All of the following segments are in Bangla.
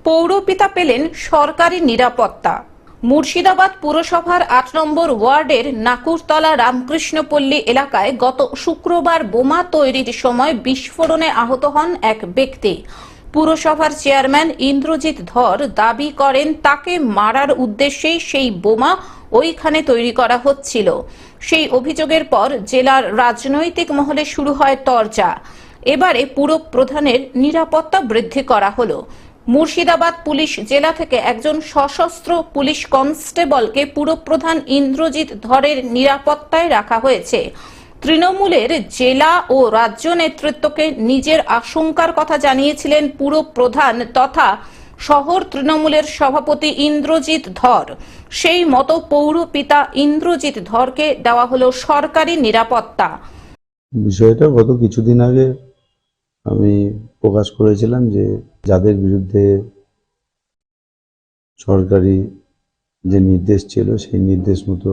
পৌরপিতা পেলেন সরকারি নিরাপত্তা। মুর্শিদাবাদ পুরসভার ৮ নম্বর ওয়ার্ডের নাকুরতলা রামকৃষ্ণপল্লী এলাকায় গত শুক্রবার বোমা তৈরির সময় বিস্ফোরণে আহত হন এক ব্যক্তি। পুরসভার চেয়ারম্যান ইন্দ্রজিৎ ধর দাবি করেন তাকে মারার উদ্দেশ্যেই সেই বোমা ওইখানে তৈরি করা হচ্ছিল। সেই অভিযোগের পর জেলার রাজনৈতিক মহলে শুরু হয় তরজা। এবারে পুর প্রধানের নিরাপত্তা বৃদ্ধি করা হলো। মুর্শিদাবাদ পুলিশ জেলা থেকে একজন সশস্ত্র পুলিশ কনস্টেবলকে পুরপ্রধান ইন্দ্রজিৎ ধরের নিরাপত্তায় রাখা হয়েছে। তৃণমূলের জেলা ও রাজ্য নেতৃত্বকে নিজের আশঙ্কার কথা জানিয়েছিলেন পুরপ্রধান তথা শহর তৃণমূলের সভাপতি ইন্দ্রজিৎ ধর। সেই মতো পৌরপিতা ইন্দ্রজিৎ ধরকে দেওয়া হলো সরকারি নিরাপত্তা। বিষয়টা গত কিছুদিন আগে আমি প্রকাশ করেছিলাম যে যাদের বিরুদ্ধে সরকারি যে নির্দেশ ছিল সেই নির্দেশ মতো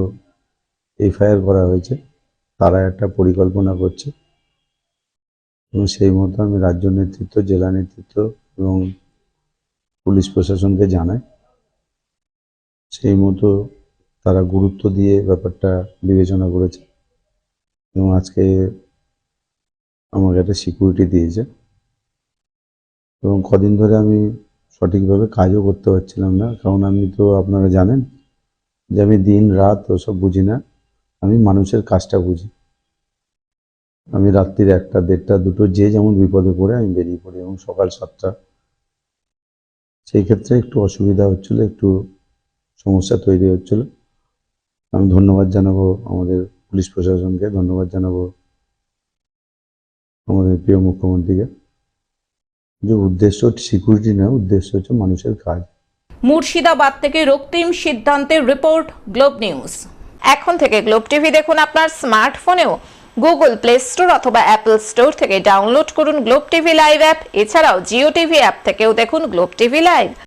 এফআইআর করা হয়েছে, তারা একটা পরিকল্পনা করছে এবং সেই মতো আমি রাজ্য নেতৃত্ব, জেলা নেতৃত্ব এবং পুলিশ প্রশাসনকে জানাই। সেই মতো তারা গুরুত্ব দিয়ে ব্যাপারটা বিবেচনা করেছে এবং আজকে আমাকে একটা সিকিউরিটি দিয়েছে এবং কদিন ধরে আমি সঠিকভাবে কাজও করতে পারছিলাম না, কারণ আমি তো আপনারা জানেন যে আমি দিন রাত ওসব বুঝি না, আমি মানুষের কাজটা বুঝি। আমি রাত্রির 1টা, 1:30, 2টো যে যেমন বিপদে পড়ে আমি বেরিয়ে পড়ি এবং সকাল 7টা। সেই ক্ষেত্রে একটু অসুবিধা হচ্ছিল, একটু সমস্যা তৈরি হচ্ছিল। আমি ধন্যবাদ জানাবো আমাদের পুলিশ প্রশাসনকে, ধন্যবাদ জানাবো আমাদের প্রিয় মুখ্যমন্ত্রীকে। যে উদ্দেশ্য সিকিউরিটি না, উদ্দেশ্য হচ্ছে মানুষের কাজ। মুর্শিদাবাদ থেকে রক্তিম সিদ্ধান্তের রিপোর্ট, গ্লোব নিউজ। এখন থেকে গ্লোব টিভি দেখুন আপনার স্মার্টফোনেও। গুগল প্লে স্টোর অথবা অ্যাপল স্টোর থেকে ডাউনলোড করুন গ্লোব টিভি লাইভ অ্যাপ। এছাড়াও জিও টিভি অ্যাপ থেকেও দেখুন গ্লোব টিভি লাইভ।